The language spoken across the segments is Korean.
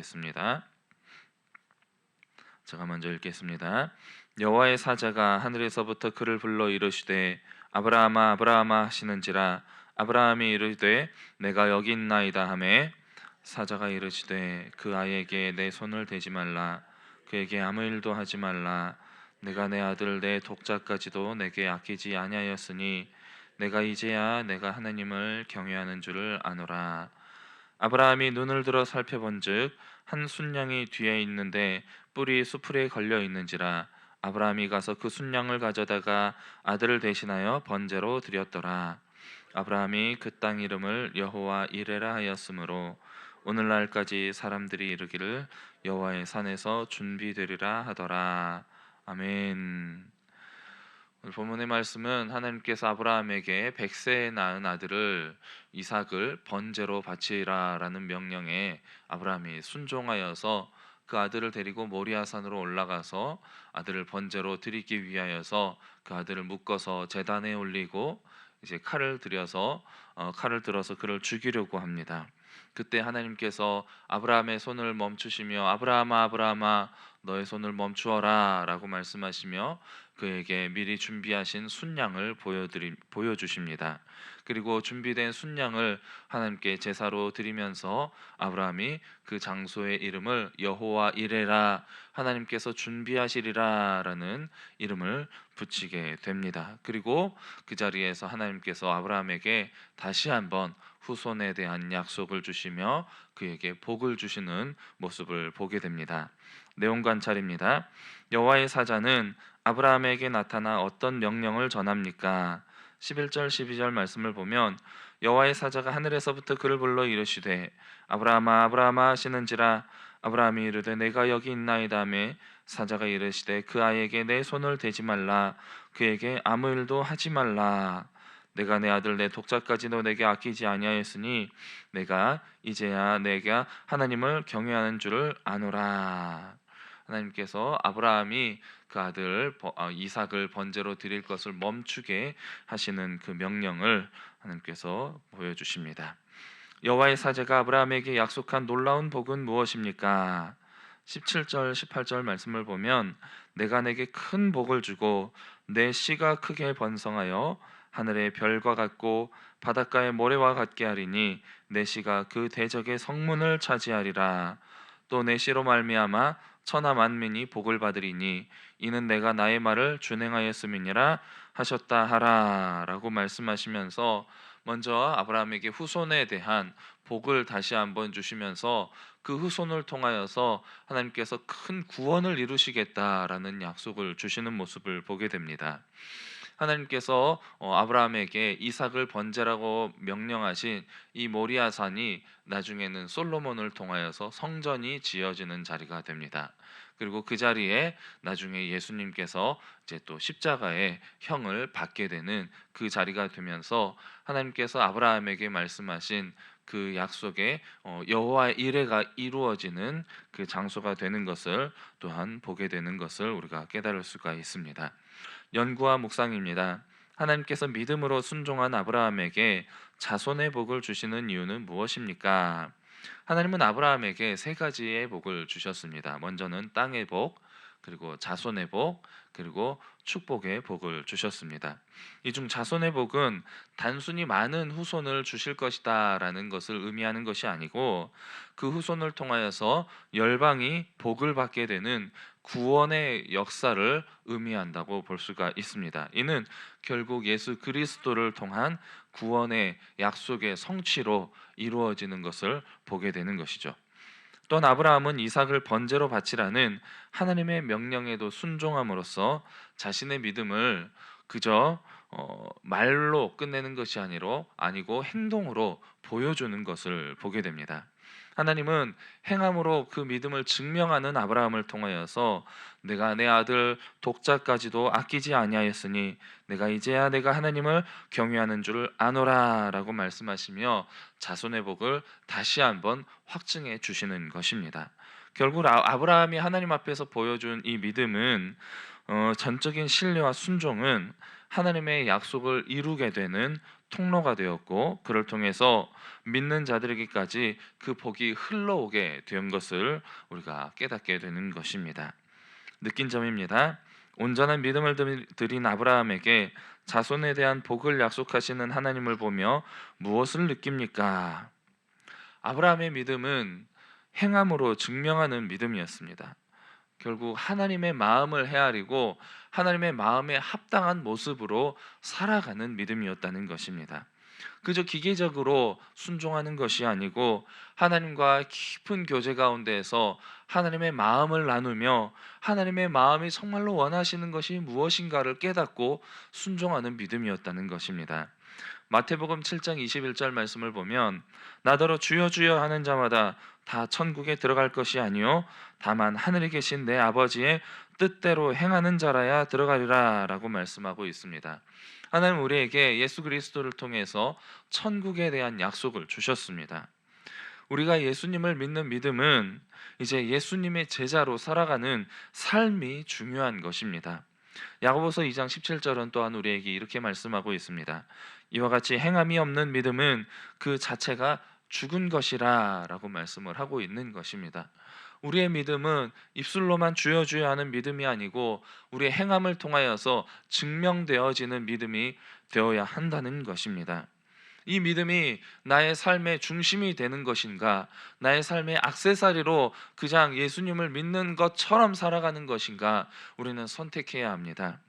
하겠습니다. 제가 먼저 읽겠습니다. 여호와의 사자가 하늘에서부터 그를 불러 이르시되 아브라함아 아브라함아 하시는지라 아브라함이 이르되 내가 여기 있나이다 하매 사자가 이르시되 그 아이에게 내 손을 대지 말라 그에게 아무 일도 하지 말라 내가 내 아들 내 독자까지도 내게 아끼지 아니하였으니 내가 이제야 내가 하나님을 경외하는 줄을 아노라. 아브라함이 눈을 들어 살펴본즉 한 순양이 뒤에 있는데 뿔이 수풀에 걸려 있는지라 아브라함이 가서 그 순양을 가져다가 아들을 대신하여 번제로 드렸더라. 아브라함이 그 땅 이름을 여호와 이레라 하였으므로 오늘날까지 사람들이 이르기를 여호와의 산에서 준비되리라 하더라. 아멘. 오늘 본문의 말씀은 하나님께서 아브라함에게 100세에 낳은 아들을 이삭을 번제로 바치라라는 명령에 아브라함이 순종하여서 그 아들을 데리고 모리아산으로 올라가서 아들을 번제로 드리기 위하여서 그 아들을 묶어서 제단에 올리고 이제 칼을 들어서 그를 죽이려고 합니다. 그때 하나님께서 아브라함의 손을 멈추시며 아브라함아 아브라함아 너의 손을 멈추어라라고 말씀하시며 그에게 미리 준비하신 순양을 보여주십니다. 그리고 준비된 순양을 하나님께 제사로 드리면서 아브라함이 그 장소의 이름을 여호와 이레라 하나님께서 준비하시리라라는 이름을 붙이게 됩니다. 그리고 그 자리에서 하나님께서 아브라함에게 다시 한번 후손에 대한 약속을 주시며 그에게 복을 주시는 모습을 보게 됩니다. 내용 관찰입니다. 여호와의 사자는 아브라함에게 나타나 어떤 명령을 전합니까? 11절 12절 말씀을 보면 여호와의 사자가 하늘에서부터 그를 불러 이르시되 아브라함아 아브라함아 하시는지라 아브라함이 이르되 내가 여기 있나이다 하매 사자가 이르시되 그 아이에게 내 손을 대지 말라 그에게 아무 일도 하지 말라 내가 내 아들 내 독자까지도 내게 아끼지 아니하였으니 내가 이제야 내가 하나님을 경외하는 줄을 아노라. 하나님께서 아브라함이 그 아들 이삭을 번제로 드릴 것을 멈추게 하시는 그 명령을 하나님께서 보여주십니다. 여호와의 사자가 아브라함에게 약속한 놀라운 복은 무엇입니까? 17절 18절 말씀을 보면 내가 내게 큰 복을 주고 내 씨가 크게 번성하여 하늘의 별과 같고 바닷가의 모래와 같게 하리니 내 씨가 그 대적의 성문을 차지하리라. 또 내 씨로 말미암아 천하 만민이 복을 받으리니 이는 내가 나의 말을 준행하였음이니라 하셨다 하라라고 말씀하시면서 먼저 아브라함에게 후손에 대한 복을 다시 한번 주시면서 그 후손을 통하여서 하나님께서 큰 구원을 이루시겠다라는 약속을 주시는 모습을 보게 됩니다. 하나님께서 아브라함에게 이삭을 번제라고 명령하신 이 모리아산이 나중에는 솔로몬을 통하여서 성전이 지어지는 자리가 됩니다. 그리고 그 자리에 나중에 예수님께서 이제 또 십자가의 형을 받게 되는 그 자리가 되면서 하나님께서 아브라함에게 말씀하신 그 약속의 여호와의 이레가 이루어지는 그 장소가 되는 것을 또한 보게 되는 것을 우리가 깨달을 수가 있습니다. 연구와 묵상입니다. 하나님께서 믿음으로 순종한 아브라함에게 자손의 복을 주시는 이유는 무엇입니까? 하나님은 아브라함에게 세 가지의 복을 주셨습니다. 먼저는 땅의 복, 그리고 자손의 복, 그리고 축복의 복을 주셨습니다. 이 중 자손의 복은 단순히 많은 후손을 주실 것이다라는 것을 의미하는 것이 아니고 그 후손을 통하여서 열방이 복을 받게 되는 구원의 역사를 의미한다고 볼 수가 있습니다. 이는 결국 예수 그리스도를 통한 구원의 약속의 성취로 이루어지는 것을 보게 되는 것이죠. 또한 아브라함은 이삭을 번제로 바치라는 하나님의 명령에도 순종함으로써 자신의 믿음을 그저 말로 끝내는 것이 아니고 행동으로 보여주는 것을 보게 됩니다. 하나님은 행함으로 그 믿음을 증명하는 아브라함을 통하여서 내가 내 아들 독자까지도 아끼지 아니하였으니 내가 이제야 내가 하나님을 경외하는 줄을 아노라라고 말씀하시며 자손의 복을 다시 한번 확증해 주시는 것입니다. 결국 아브라함이 하나님 앞에서 보여준 이 믿음은 전적인 신뢰와 순종은 하나님의 약속을 이루게 되는 통로가 되었고 그를 통해서 믿는 자들에게까지 그 복이 흘러오게 된 것을 우리가 깨닫게 되는 것입니다. 느낀 점입니다. 온전한 믿음을 드린 아브라함에게 자손에 대한 복을 약속하시는 하나님을 보며 무엇을 느낍니까? 아브라함의 믿음은 행함으로 증명하는 믿음이었습니다. 결국 하나님의 마음을 헤아리고 하나님의 마음에 합당한 모습으로 살아가는 믿음이었다는 것입니다. 그저 기계적으로 순종하는 것이 아니고 하나님과 깊은 교제 가운데에서 하나님의 마음을 나누며 하나님의 마음이 정말로 원하시는 것이 무엇인가를 깨닫고 순종하는 믿음이었다는 것입니다. 마태복음 7장 21절 말씀을 보면 나더러 주여 주여 하는 자마다 다 천국에 들어갈 것이 아니요 다만 하늘에 계신 내 아버지의 뜻대로 행하는 자라야 들어가리라 라고 말씀하고 있습니다. 하나님 우리에게 예수 그리스도를 통해서 천국에 대한 약속을 주셨습니다. 우리가 예수님을 믿는 믿음은 이제 예수님의 제자로 살아가는 삶이 중요한 것입니다. 야고보서 2장 17절은 또한 우리에게 이렇게 말씀하고 있습니다. 이와 같이 행함이 없는 믿음은 그 자체가 죽은 것이라 라고 말씀을 하고 있는 것입니다. 우리의 믿음은 입술로만 주여 주여 하는 믿음이 아니고 우리의 행함을 통하여서 증명되어지는 믿음이 되어야 한다는 것입니다. 이 믿음이 나의 삶의 중심이 되는 것인가, 나의 삶의 액세서리로 그냥 예수님을 믿는 것처럼 살아가는 것인가, 우리는 선택해야 합니다.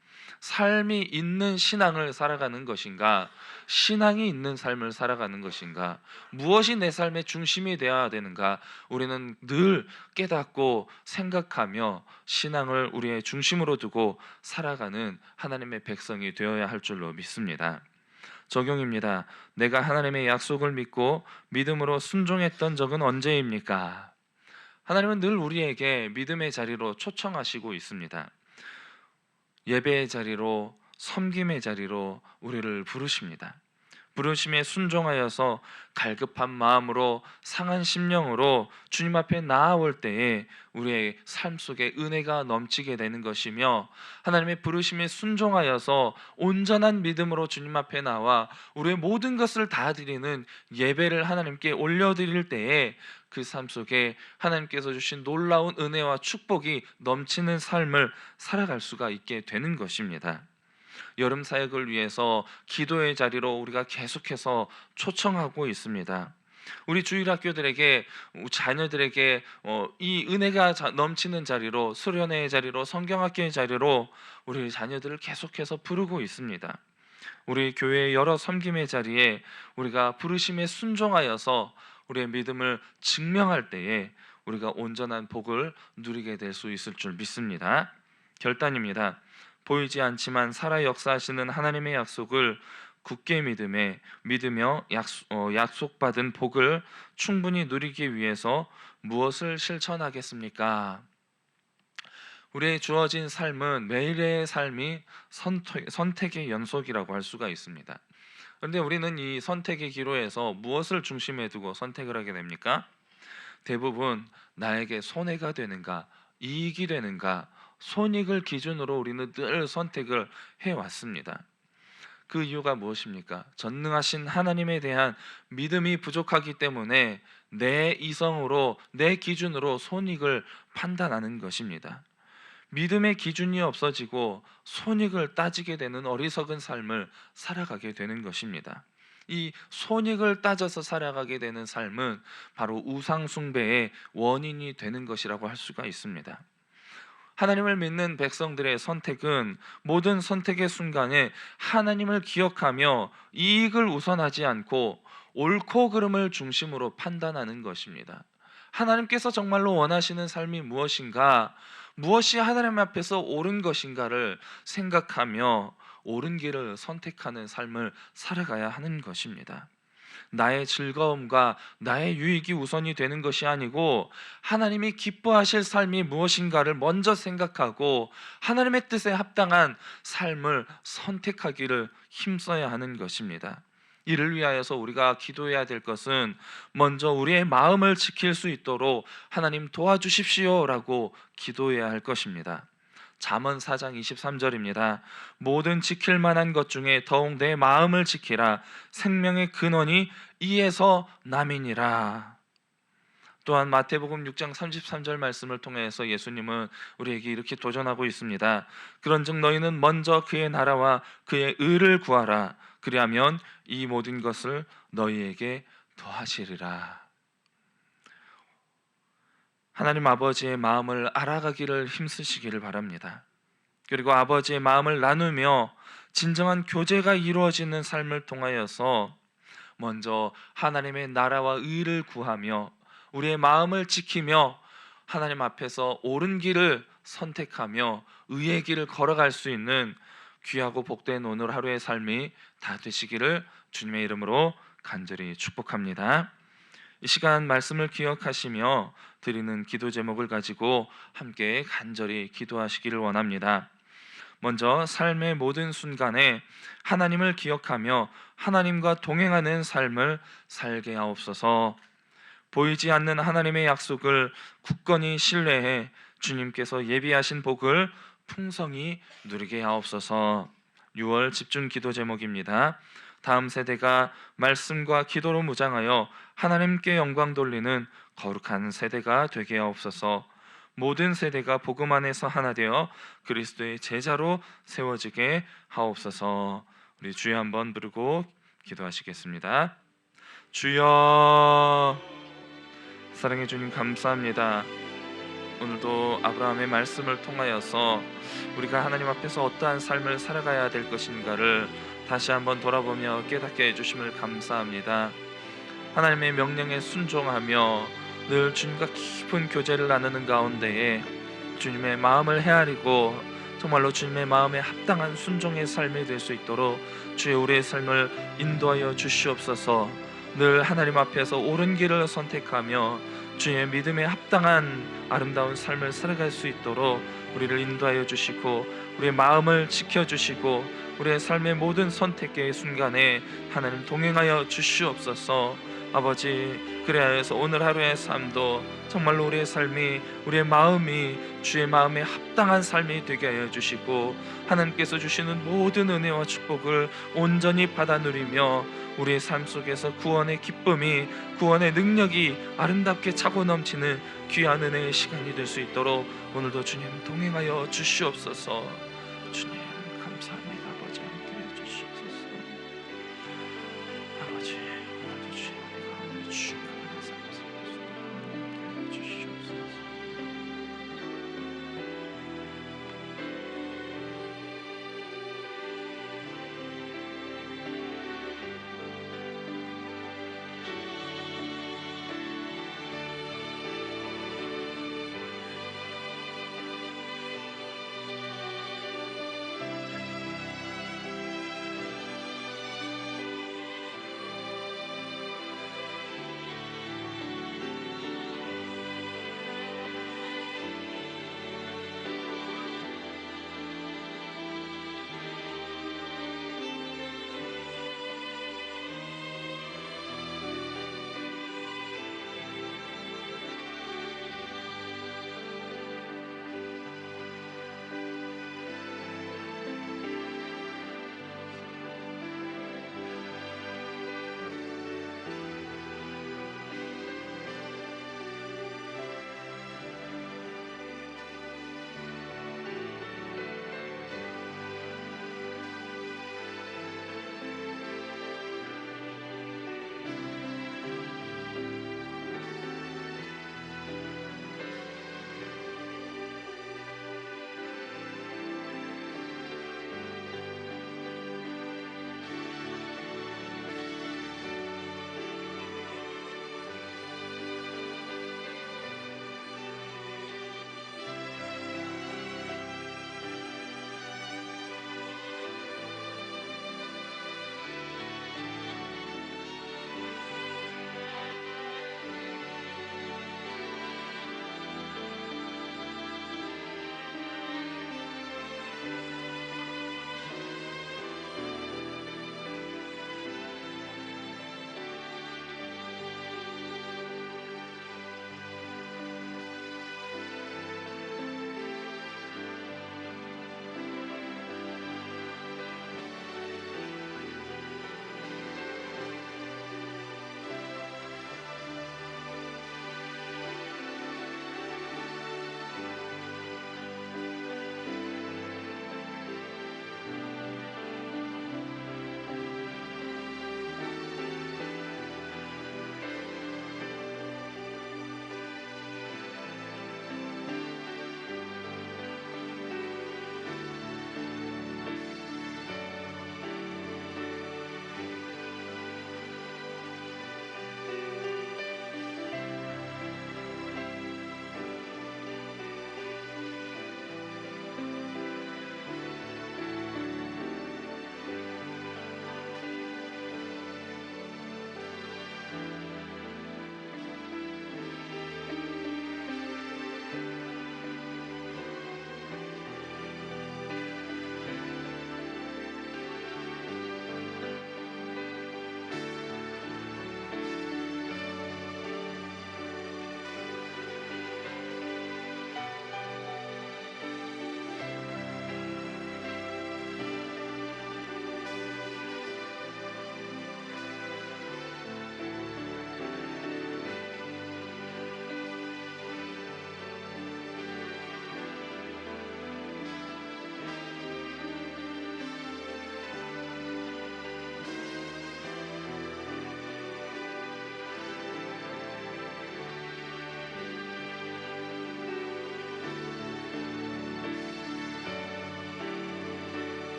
삶이 있는 신앙을 살아가는 것인가, 신앙이 있는 삶을 살아가는 것인가, 무엇이 내 삶의 중심이 되어야 되는가, 우리는 늘 깨닫고 생각하며 신앙을 우리의 중심으로 두고 살아가는 하나님의 백성이 되어야 할 줄로 믿습니다. 적용입니다. 내가 하나님의 약속을 믿고 믿음으로 순종했던 적은 언제입니까? 하나님은 늘 우리에게 믿음의 자리로 초청하시고 있습니다. 예배의 자리로, 섬김의 자리로 우리를 부르십니다. 부르심에 순종하여서 갈급한 마음으로 상한 심령으로 주님 앞에 나아올 때에 우리의 삶 속에 은혜가 넘치게 되는 것이며, 하나님의 부르심에 순종하여서 온전한 믿음으로 주님 앞에 나와 우리의 모든 것을 다 드리는 예배를 하나님께 올려드릴 때에 그 삶 속에 하나님께서 주신 놀라운 은혜와 축복이 넘치는 삶을 살아갈 수가 있게 되는 것입니다. 여름 사역을 위해서 기도의 자리로 우리가 계속해서 초청하고 있습니다. 우리 주일학교들에게, 자녀들에게 이 은혜가 넘치는 자리로, 수련회의 자리로, 성경학교의 자리로 우리 자녀들을 계속해서 부르고 있습니다. 우리 교회의 여러 섬김의 자리에 우리가 부르심에 순종하여서 우리의 믿음을 증명할 때에 우리가 온전한 복을 누리게 될 수 있을 줄 믿습니다. 결단입니다. 보이지 않지만 살아 역사하시는 하나님의 약속을 굳게 믿으며 약속받은 복을 충분히 누리기 위해서 무엇을 실천하겠습니까? 우리의 주어진 삶은 매일의 삶이 선택의 연속이라고 할 수가 있습니다. 그런데 우리는 이 선택의 기로에서 무엇을 중심에 두고 선택을 하게 됩니까? 대부분 나에게 손해가 되는가, 이익이 되는가, 손익을 기준으로 우리는 늘 선택을 해왔습니다. 그 이유가 무엇입니까? 전능하신 하나님에 대한 믿음이 부족하기 때문에 내 이성으로, 내 기준으로 손익을 판단하는 것입니다. 믿음의 기준이 없어지고 손익을 따지게 되는 어리석은 삶을 살아가게 되는 것입니다. 이 손익을 따져서 살아가게 되는 삶은 바로 우상 숭배의 원인이 되는 것이라고 할 수가 있습니다. 하나님을 믿는 백성들의 선택은 모든 선택의 순간에 하나님을 기억하며 이익을 우선하지 않고 옳고 그름을 중심으로 판단하는 것입니다. 하나님께서 정말로 원하시는 삶이 무엇인가, 무엇이 하나님 앞에서 옳은 것인가를 생각하며 옳은 길을 선택하는 삶을 살아가야 하는 것입니다. 나의 즐거움과 나의 유익이 우선이 되는 것이 아니고 하나님이 기뻐하실 삶이 무엇인가를 먼저 생각하고 하나님의 뜻에 합당한 삶을 선택하기를 힘써야 하는 것입니다. 이를 위하여서 우리가 기도해야 될 것은 먼저 우리의 마음을 지킬 수 있도록 하나님 도와주십시오 라고 기도해야 할 것입니다. 잠언 4장 23절입니다. 모든 지킬 만한 것 중에 더욱 내 마음을 지키라. 생명의 근원이 이에서 남이니라. 또한 마태복음 6장 33절 말씀을 통해서 예수님은 우리에게 이렇게 도전하고 있습니다. 그런즉 너희는 먼저 그의 나라와 그의 의를 구하라. 그리하면 이 모든 것을 너희에게 더하시리라. 하나님 아버지의 마음을 알아가기를 힘쓰시기를 바랍니다. 그리고 아버지의 마음을 나누며 진정한 교제가 이루어지는 삶을 통하여서 먼저 하나님의 나라와 의를 구하며 우리의 마음을 지키며 하나님 앞에서 옳은 길을 선택하며 의의 길을 걸어갈 수 있는 귀하고 복된 오늘 하루의 삶이 다 되시기를 주님의 이름으로 간절히 축복합니다. 이 시간 말씀을 기억하시며 드리는 기도 제목을 가지고 함께 간절히 기도하시기를 원합니다. 먼저 삶의 모든 순간에 하나님을 기억하며 하나님과 동행하는 삶을 살게 하옵소서. 보이지 않는 하나님의 약속을 굳건히 신뢰해 주님께서 예비하신 복을 풍성히 누리게 하옵소서. 6월 집중 기도 제목입니다. 다음 세대가 말씀과 기도로 무장하여 하나님께 영광 돌리는 거룩한 세대가 되게 하옵소서. 모든 세대가 복음 안에서 하나 되어 그리스도의 제자로 세워지게 하옵소서. 우리 주여 한번 부르고 기도하시겠습니다. 주여, 사랑해 주님 감사합니다. 오늘도 아브라함의 말씀을 통하여서 우리가 하나님 앞에서 어떠한 삶을 살아가야 될 것인가를 다시 한번 돌아보며 깨닫게 해주심을 감사합니다. 하나님의 명령에 순종하며 늘 주님과 깊은 교제를 나누는 가운데에 주님의 마음을 헤아리고 정말로 주님의 마음에 합당한 순종의 삶이 될 수 있도록 주의 우리의 삶을 인도하여 주시옵소서. 늘 하나님 앞에서 옳은 길을 선택하며 주의 믿음에 합당한 아름다운 삶을 살아갈 수 있도록 우리를 인도하여 주시고 우리의 마음을 지켜주시고 우리의 삶의 모든 선택의 순간에 하나님 동행하여 주시옵소서. 아버지, 그래야해서 오늘 하루의 삶도 정말로 우리의 삶이 우리의 마음이 주의 마음에 합당한 삶이 되게 하여 주시고 하나님께서 주시는 모든 은혜와 축복을 온전히 받아 누리며 우리의 삶 속에서 구원의 기쁨이 구원의 능력이 아름답게 차고 넘치는 귀한 은혜의 시간이 될 수 있도록 오늘도 주님 동행하여 주시옵소서. 주님